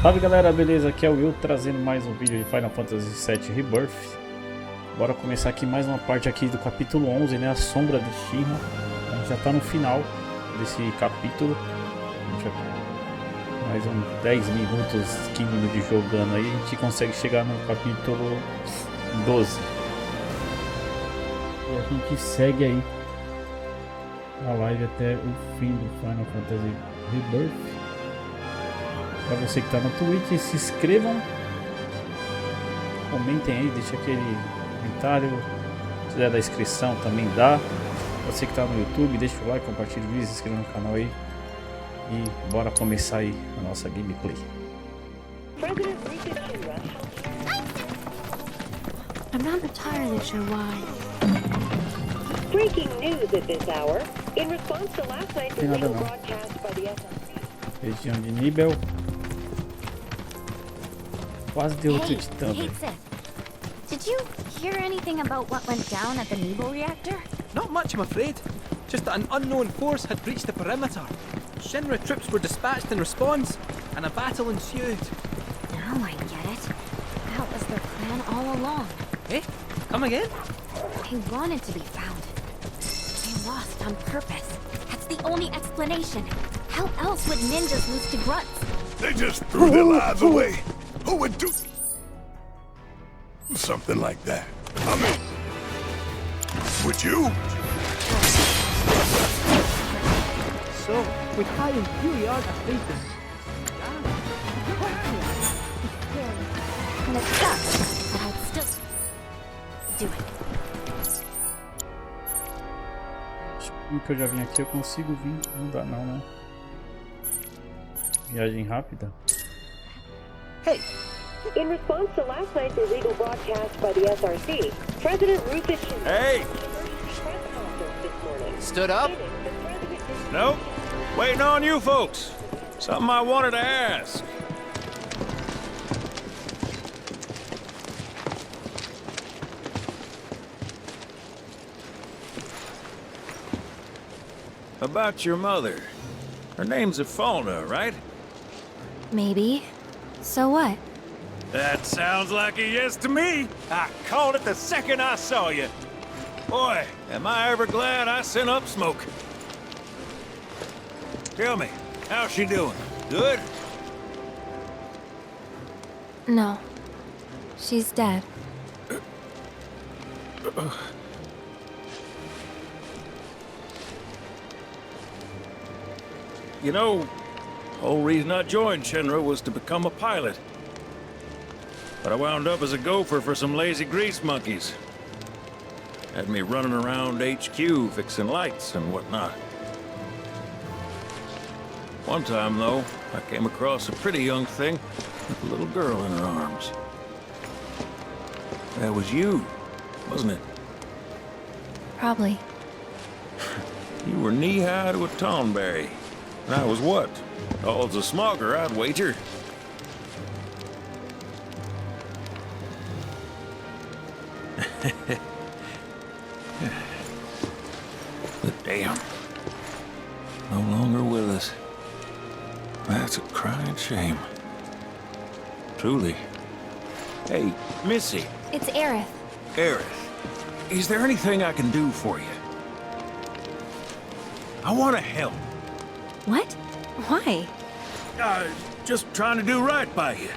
Salve galera, beleza? Aqui é o Will trazendo mais um vídeo de Final Fantasy VII Rebirth. Bora começar aqui mais uma parte aqui do capítulo 11, né? A sombra de Shinra. A gente já tá no final desse capítulo. A gente vai mais uns 10 minutos, 15 minutos de jogando aí. A gente consegue chegar no capítulo 12. E a gente segue aí a live até o fim do Final Fantasy Rebirth. Para você que está no Twitch, se inscrevam, comentem aí, deixa aquele comentário, se quiser dar inscrição também dá. Você que está no YouTube, deixa o like, compartilha o vídeo, se inscreva no canal aí e bora começar aí a nossa gameplay. I'm not entirely sure why. Breaking news at this hour. In response to last night's illegal broadcast by the SRC. Região de Nibel. Quase deu outro Hey, titã, velho. Seth. Did you hear anything about what went down at the Nebo reactor? Not much, I'm afraid. Just that an unknown force had breached the perimeter. Shinra troops were dispatched in response, and a battle ensued. Now I get it. That was their plan all along. Eh? Come again? They wanted to be found. They lost on purpose. That's the only explanation. How else would ninjas lose to grunts? They just threw their lives away. Who would do something like that? I mean, would you? So, with high inferiority status. And it sucks, but I'd still do it. Acho que eu já vim aqui, eu consigo vir. Não dá não, né? Viagem rápida. Hey, In response to last night's illegal broadcast by the SRC, President Rufus Shinra Hey! press conference this morning. stood up. Stating the president Nope. Waiting on you folks. Something I wanted to ask. About your mother. Her name's Ifalna, right? Maybe. So what? That sounds like a yes to me. I called it the second I saw you. Boy, am I ever glad I sent up smoke. Tell me, how's she doing? Good? No. She's dead. You know, the whole reason I joined Shinra was to become a pilot. But I wound up as a gopher for some lazy grease monkeys. Had me running around HQ fixing lights and whatnot. One time, though, I came across a pretty young thing with a little girl in her arms. That was you, wasn't it? Probably. You were knee-high to a tonberry. And I was what? Tall as a smogger, I'd wager. But damn. No longer with us. That's a crying shame. Truly. Hey, Missy. It's Aerith. Aerith. Is there anything I can do for you? I want to help. What? Why? Just trying to do right by you.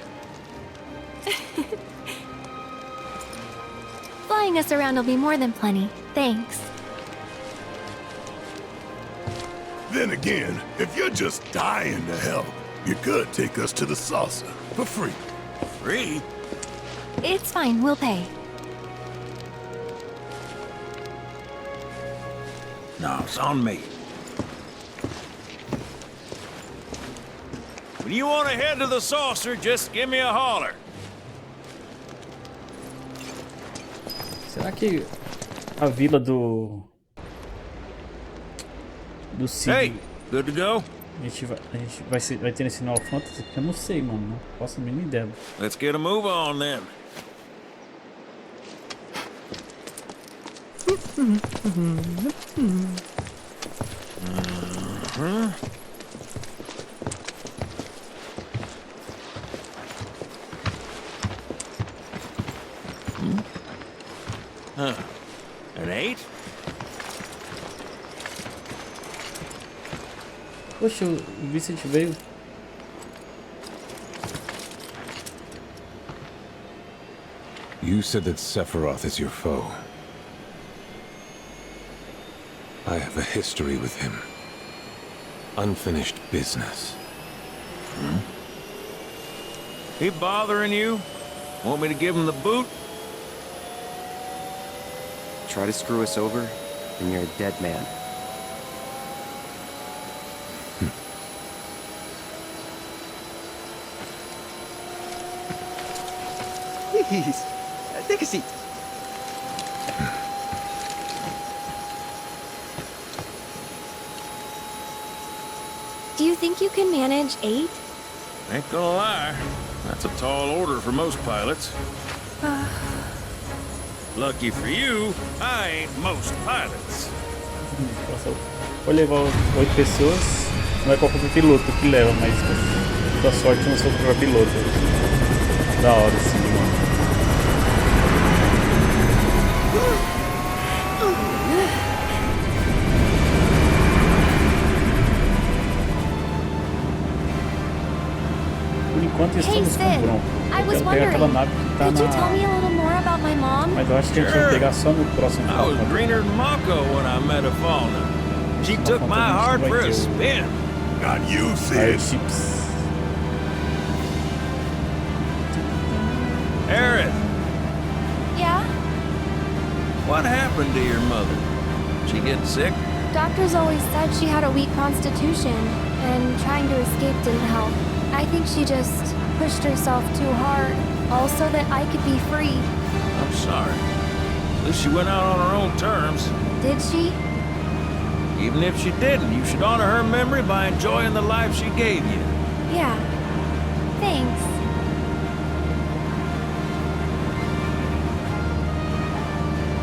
Flying us around will be more than plenty. Thanks. Then again, if you're just dying to help, you could take us to the saucer for free. Free? It's fine, we'll pay. No, it's on me. When you want to head to the saucer, just give me a holler. Será que a vila do Cid Hey, good to go? a gente vai ter nesse Final Fantasy? Eu não sei, mano. Não faço a mínima ideia. Let's get a move on then. Huh. An 8? Poxa, o Vincent veio. You said that Sephiroth is your foe. I have a history with him. Unfinished business. He bothering you? Want me to give him the boot? Try to screw us over, and you're a dead man. Please, take a seat. Do you think you can manage 8? Ain't gonna lie. That's a tall order for most pilots. Lucky for you, I ain't most pilots. Vou levar 8 pessoas. Não é qualquer piloto que leva, mas com a sorte eu não sou o próprio piloto. Da hora sim, mano. Por enquanto estamos com o Bronco. Eu quero pegar aquela nave que tá Could you tell na... me a little more about my mom? Mas eu acho que a gente vai pegar só no próximo I was mapa. greener than Mako when I met a fauna. She took my heart for a spin. Not you, Fire Sid. chips. Aerith, Yeah? what happened to your mother? She get sick? Doctors always said she had a weak constitution, and trying to escape didn't help. I think she just pushed herself too hard, all so that I could be free. I'm sorry. At least she went out on her own terms. Did she? Even if she didn't, you should honor her memory by enjoying the life she gave you. Yeah. Thanks.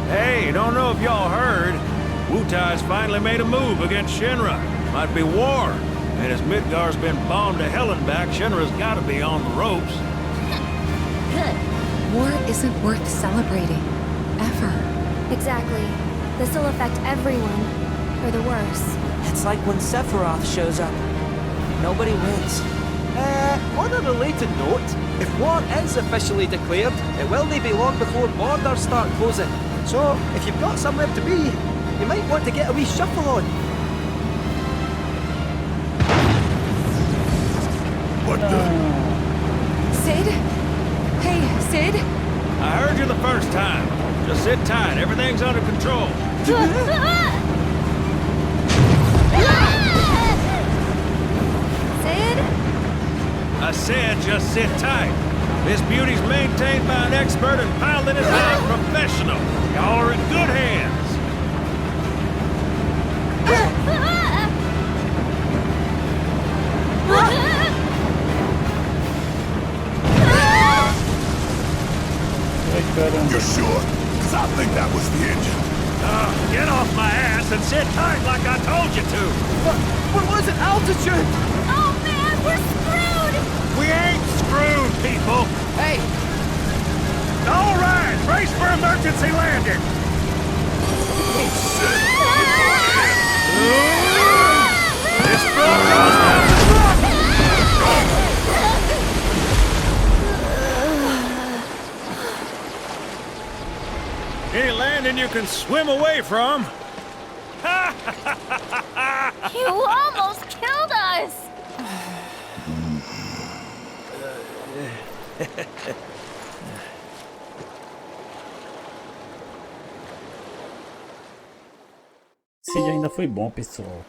Hey, don't know if y'all heard. Wutai's finally made a move against Shinra. Might be war. And as Midgar's been bombed to hell and back, Shinra's gotta be on the ropes. Good. War isn't worth celebrating. Ever. Exactly. This'll affect everyone. For the worse. It's like when Sephiroth shows up. Nobody wins. On a related note, if war is officially declared, it will not be long before borders start closing. So, if you've got somewhere to be, you might want to get a wee shuffle on. What the? Sid? Hey, Sid? I heard you the first time. Just sit tight, everything's under control. Sid? I said just sit tight. This beauty's maintained by an expert and piloted by a professional. Y'all are in good hands. You're sure? Because I think that was the engine. Get off my ass and sit tight like I told you to. What was it? Altitude? Oh man, we're screwed! We ain't screwed, people. Hey! All right, brace for emergency landing. This Any landing you can swim away from. You almost killed us! Esse dia ainda foi bom, pessoal.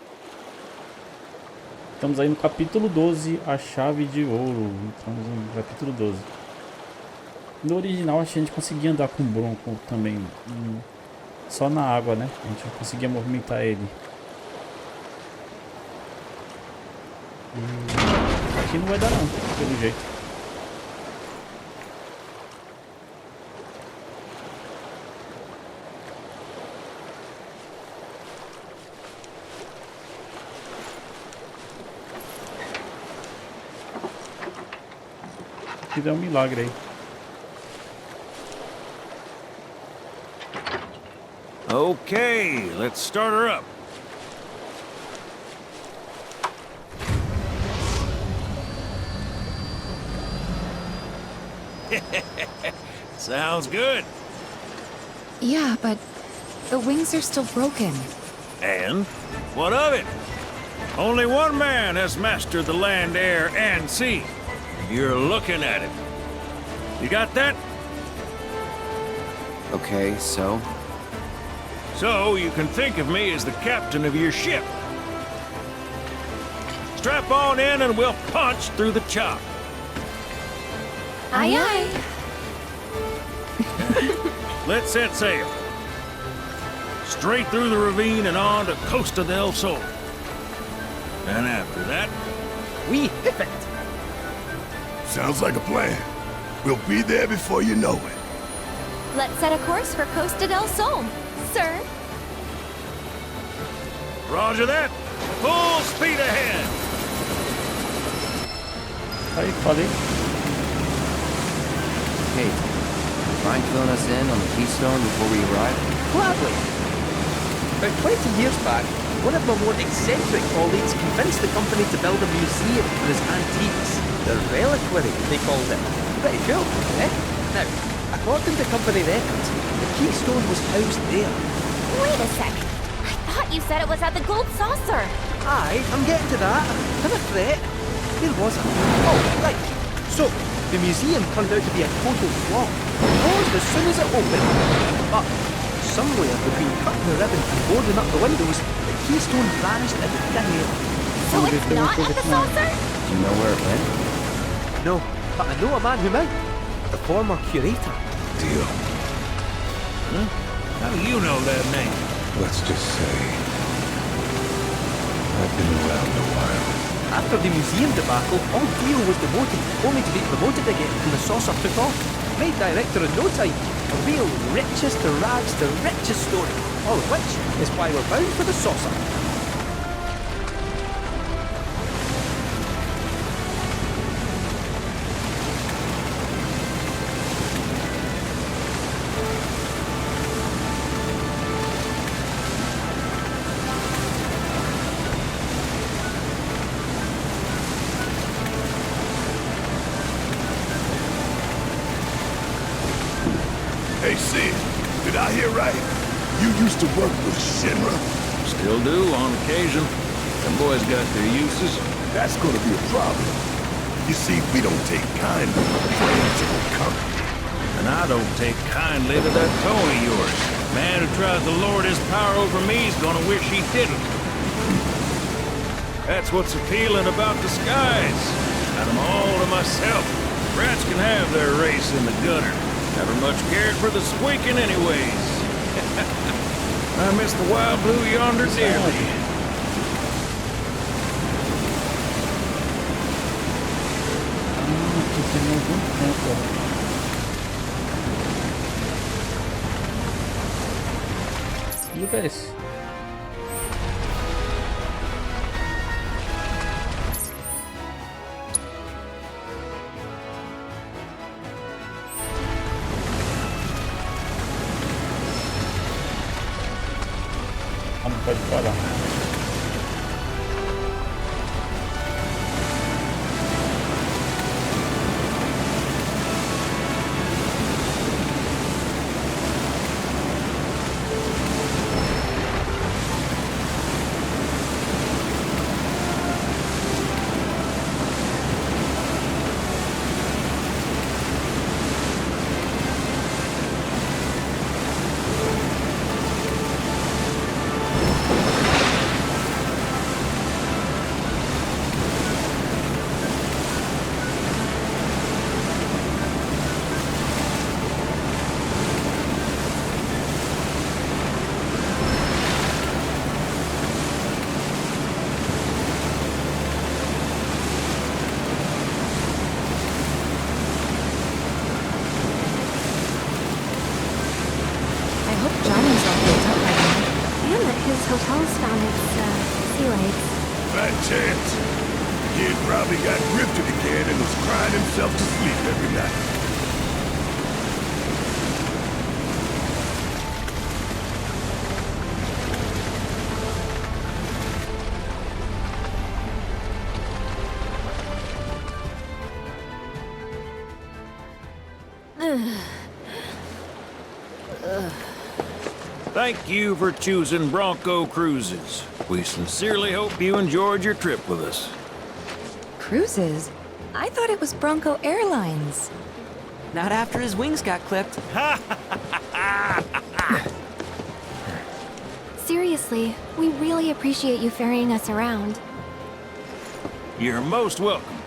Estamos aí no capítulo 12, a chave de ouro. Estamos no capítulo 12. No original a gente conseguia andar com o Bronco também, só na água, né? A gente conseguia movimentar ele. Aqui não vai dar não, pelo jeito. Que deu um milagre aí. Okay, let's start her up. Sounds good. Yeah, but the wings are still broken. And what of it? Only one man has mastered the land, air, and sea. You're looking at it. You got that? Okay, so? So you can think of me as the captain of your ship. Strap on in and we'll punch through the chop. Aye, aye. Let's set sail. Straight through the ravine and on to Costa del Sol. And after that, We hip it! Sounds like a plan. We'll be there before you know it. Let's set a course for Costa del Sol, sir. roger that. Full speed ahead. Aí, falei. Hey, mind filling us in on the Keystone before we arrive? Gladly. About 20 years back, one of my more eccentric colleagues convinced the company to build a museum for his antiques. The reliquary, they called it. Pretty cool, eh? Now, according to company records, the Keystone was housed there. Wait a sec. I thought you said it was at the Gold Saucer. Aye, I'm getting to that. Have a threat. Where was I? Oh, right. So, the museum turned out to be a total flop. Closed as soon as it opened. But, somewhere between cutting the ribbon and boarding up the windows, the Keystone vanished into thin air. So it's not at the saucer? Do you know where it went? No, but I know a man who might. The former curator. Deal. How do you know that name? Let's just say I've been around a while. After the museum debacle, all Dio was demoted, only to be promoted again when the saucer took off. Made director in no time. A real richest to rags to riches story. All of which is why we're bound for the saucer. Hey, Sid, did I hear right? You used to work with Shinra? Still do on occasion. Them boys got their uses. That's gonna be a problem. You see, we don't take kindly to friends who don't come. And I don't take kindly to that tone of yours. Man who tries to lord his power over me is gonna wish he didn't. That's what's appealing about disguise. Got 'em all to myself. Rats can have their race in the gutter. Never much cared for the squeaking anyways. I miss the wild blue yonder dearly. Aqui tem algum tempo, ó. E o PS? Não pode parar. hotel's found its, sea legs. Fat chance. Kid probably got grifted again and was crying himself to sleep every night. Thank you for choosing Bronco Cruises. We sincerely hope you enjoyed your trip with us. Cruises? I thought it was Bronco Airlines. Not after his wings got clipped. Seriously, we really appreciate you ferrying us around. You're most welcome.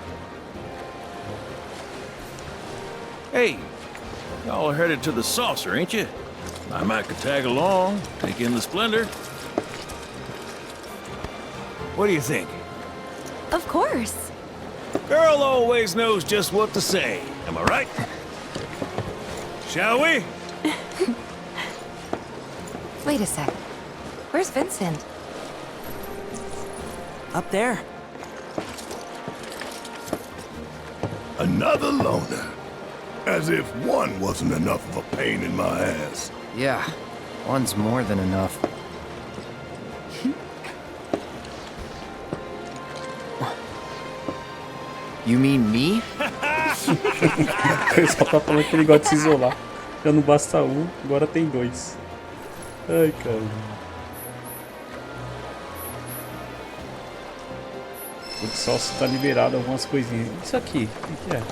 Hey, y'all are headed to the saucer, ain't you? I might could tag along, take in the splendor. What do you think? Of course. Girl always knows just what to say. Am I right? Shall we? Wait a sec. Where's Vincent? Up there. Another loner. As if one wasn't enough of a pain in my ass. Yeah, one's more than enough. You mean me? Ele só tá falando que ele gosta de se isolar. Já não basta um, agora tem dois. Ai, cara. O só está liberado algumas coisinhas. Isso aqui, o que é?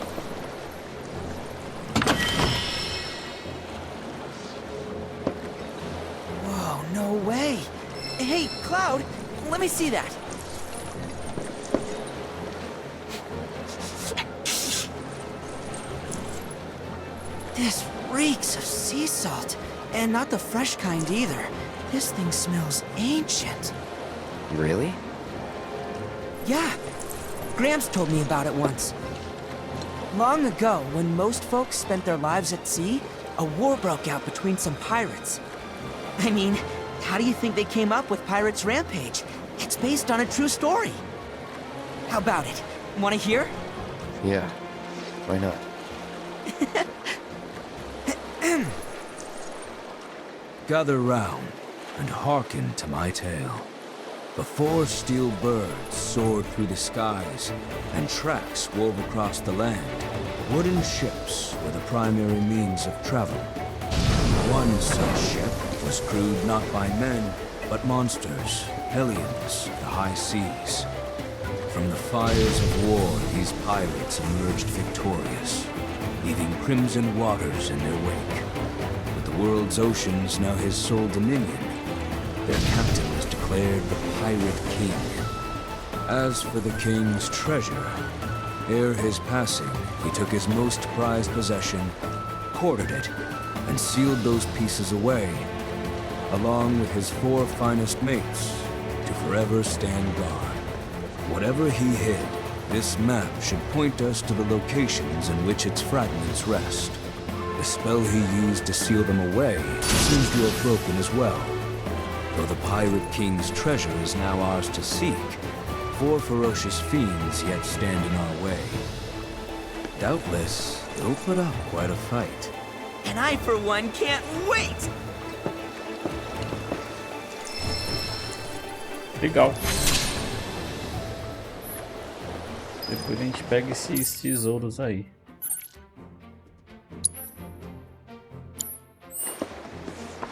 Whoa, no way. Hey, Cloud, let me see that. This reeks of sea salt. And not the fresh kind either. This thing smells ancient. Really? Yeah. Gramps told me about it once. Long ago, when most folks spent their lives at sea, a war broke out between some pirates. I mean, how do you think they came up with Pirates Rampage? It's based on a true story. How about it? Want to hear? Yeah. Why not? Gather round and hearken to my tale. Before steel birds soared through the skies and tracks wove across the land, wooden ships were the primary means of travel. One such ship was crewed not by men, but monsters, hellions, the high seas. From the fires of war, these pirates emerged victorious, leaving crimson waters in their wake. With the world's oceans now his sole dominion, their captain was declared the Pirate King. As for the king's treasure, ere his passing, he took his most prized possession, quartered it, and sealed those pieces away, along with his 4 finest mates, to forever stand guard. Whatever he hid, this map should point us to the locations in which its fragments rest. The spell he used to seal them away seems to have broken as well. Though the Pirate King's treasure is now ours to seek, 4 ferocious fiends yet stand in our way. Doubtless, they'll put up quite a fight. And I, for one, can't wait! Legal. Depois a gente pega esses tesouros aí.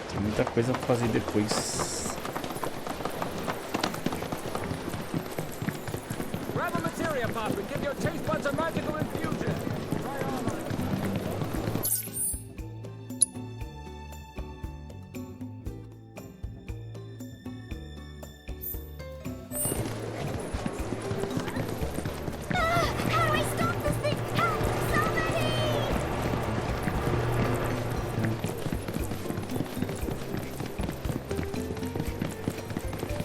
Tem muita coisa pra fazer depois. Grab a materia pop and give your taste buds a magical infusion. Try on. How do I stop this thing? Help! Somebody!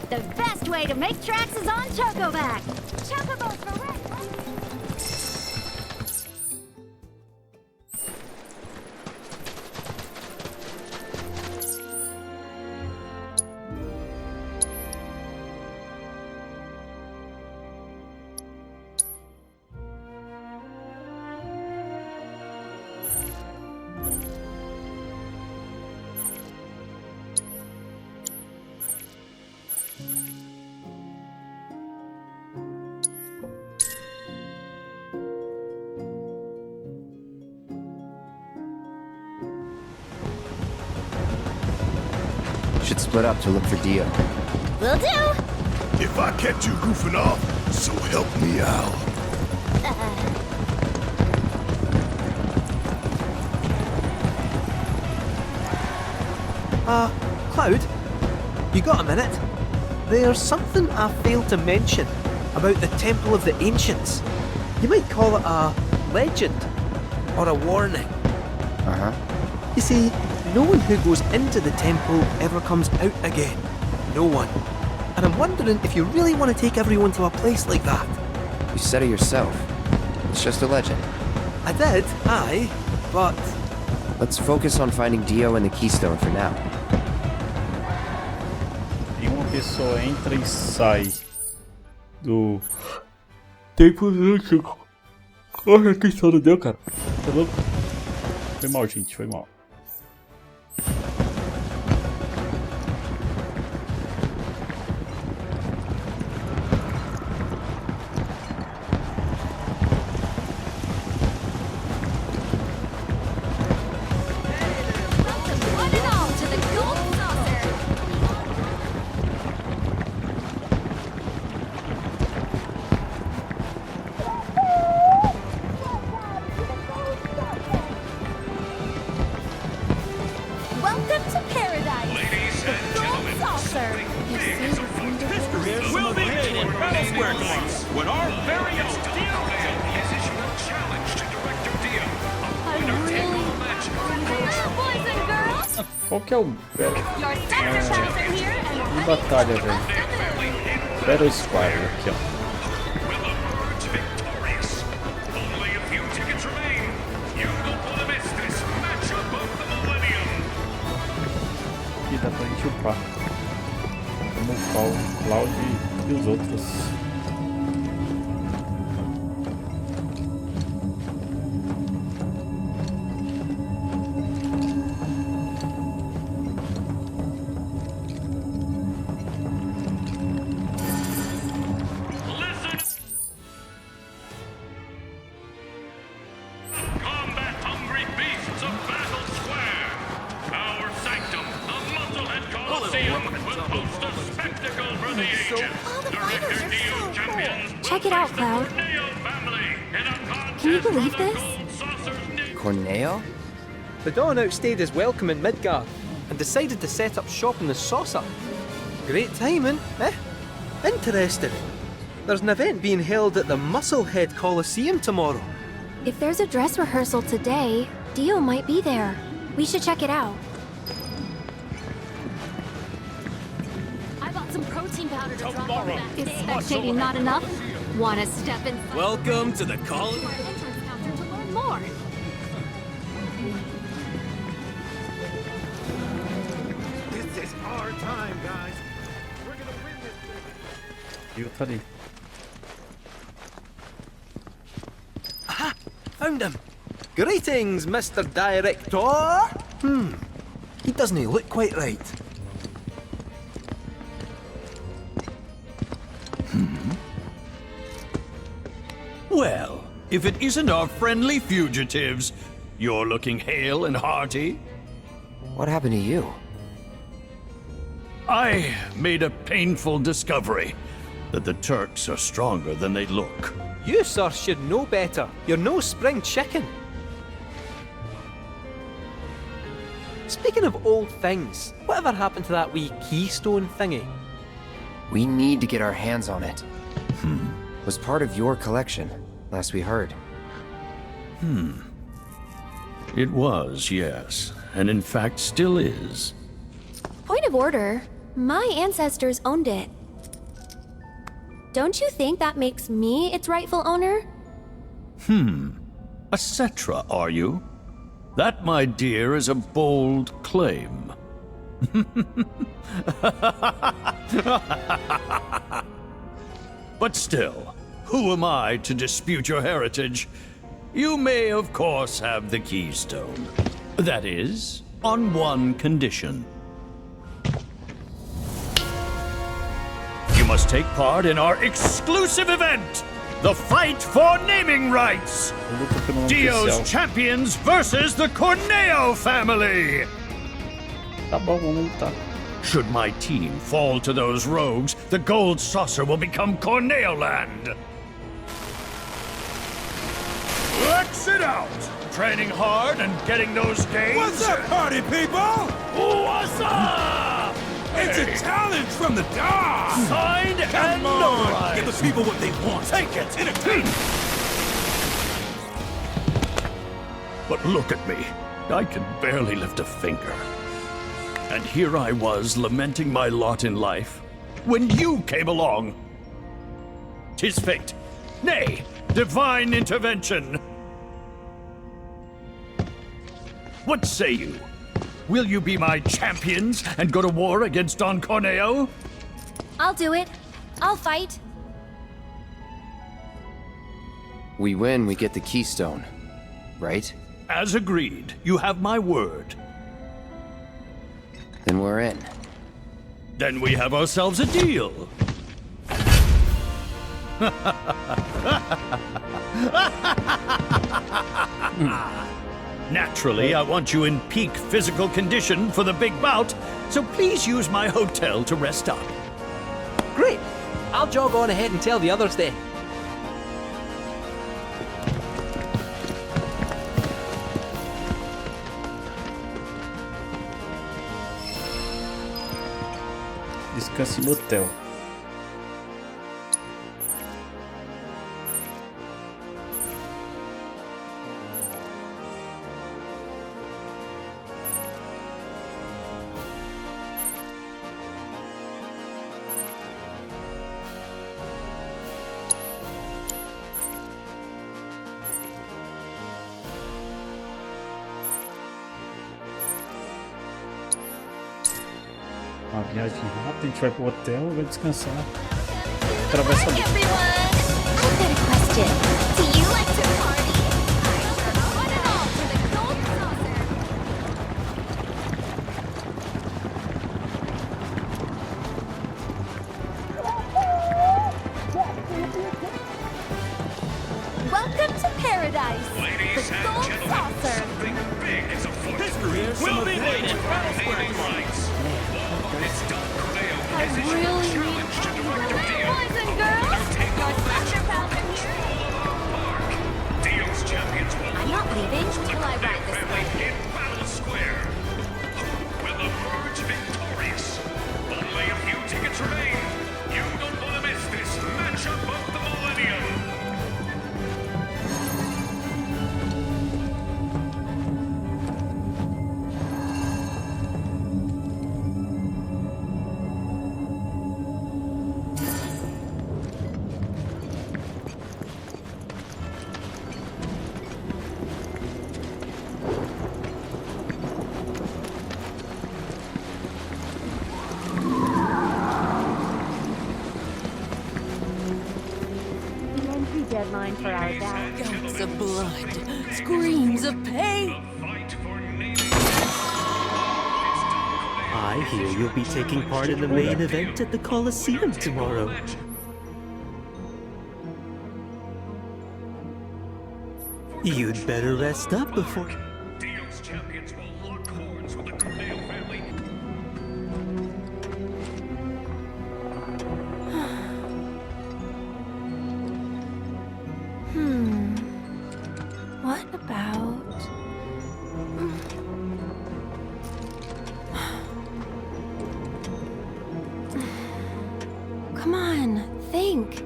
The best way to make tracks is on Chocoback. Chocobos for red. Should split up to look for Dio. Will do. If I catch you goofing off, so help me out. Cloud? You got a minute? There's something I failed to mention about the Temple of the Ancients. You might call it a legend or a warning. Uh-huh. You see, no one who goes into the temple ever comes out again. No one. And I'm wondering if you really want to take everyone to a place like that. You said it yourself. It's just a legend. I did, aye, but... Let's focus on finding Dio and the Keystone for now. E uma pessoa entra e sai do tempo antigo. Olha que história deu, cara. Tá louco? Foi mal, gente, foi mal. Qual que é o de batalha, velho? Battle Squad aqui, ó. Aqui dá pra gente upar. Como o Cloud e os outros. Check it out, Cloud. Can you believe this? Corneo? The Dawn outstayed his welcome in Midgard and decided to set up shop in the Saucer. Great timing, eh? Interesting. There's an event being held at the Musclehead Coliseum tomorrow. If there's a dress rehearsal today, Dio might be there. We should check it out. I bought some protein powder to drop on that. Is spectating not enough? Want to step in? Welcome to the college. Entrance counter to learn more. This is our time, guys. We're gonna win this thing. Viu, tá ali. Aha! Found him! Greetings, Mr. Director! He doesn't look quite right. Well, if it isn't our friendly fugitives, you're looking hale and hearty. What happened to you? I made a painful discovery that the Turks are stronger than they look. You, sir, should know better. You're no spring chicken. Speaking of old things, whatever happened to that wee keystone thingy? We need to get our hands on it. Was part of your collection, last we heard. It was, yes, and in fact still is. Point of order. My ancestors owned it. Don't you think that makes me its rightful owner? A Cetra, are you? That, my dear, is a bold claim. But still, who am I to dispute your heritage? You may, of course, have the keystone. That is, on one condition. You must take part in our exclusive event, the fight for naming rights. Dio's champions versus the Corneo family. Tá bom, vamos lutar. Should my team fall to those rogues, the gold saucer will become Corneoland. Exit out! Training hard and getting those gains? What's up, party people? What's up? It's a challenge from the dog! Signed and Come on! notarized. Give the people what they want! Take it! Entertain! But look at me. I can barely lift a finger. And here I was lamenting my lot in life when you came along. 'Tis fate. Nay, divine intervention. What say you? Will you be my champions and go to war against Don Corneo? I'll do it. I'll fight. We win, we get the keystone, right? As agreed. You have my word. Then we're in. Then we have ourselves a deal. Naturally, I want you in peak physical condition for the big bout, so please use my hotel to rest up. Great! I'll jog on ahead and tell the others then. Descanse no hotel. Uma viagem rápida, a gente vai pro hotel, vai descansar. Atravessa ali. I've got a question. Do you like to party? One and all for the gold saucer. Welcome to paradise. Ladies the and gold gentlemen, saucer. something big is afoot. History We'll be waiting. waiting for naming rights. It's Don Corneo I has issued really a need challenge to Director Dio. Boys and girls, your soccer pals are here. Park. Dio's champions will I'm not leaving till I ride this family way. in Battle Square. Will emerge victorious. Only a few tickets remain. You don't want to miss this matchup of the millennium. The entry deadline for our battle. Gulps of blood, screams of pain. I hear you'll be taking part in the main event at the Coliseum tomorrow. You'd better rest up before... Dio's champions will lock horns with the Corneo family. What about... Come on, think.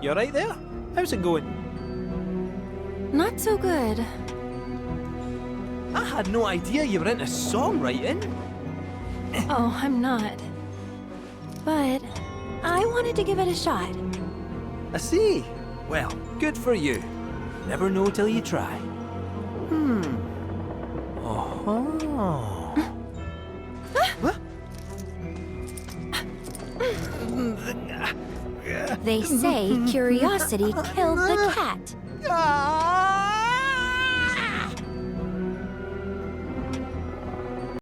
You alright there? How's it going? Not so good. I had no idea you were into songwriting. Oh, I'm not. But I wanted to give it a shot. I see. Well, good for you. Never know till you try. Oh. They say curiosity killed the cat.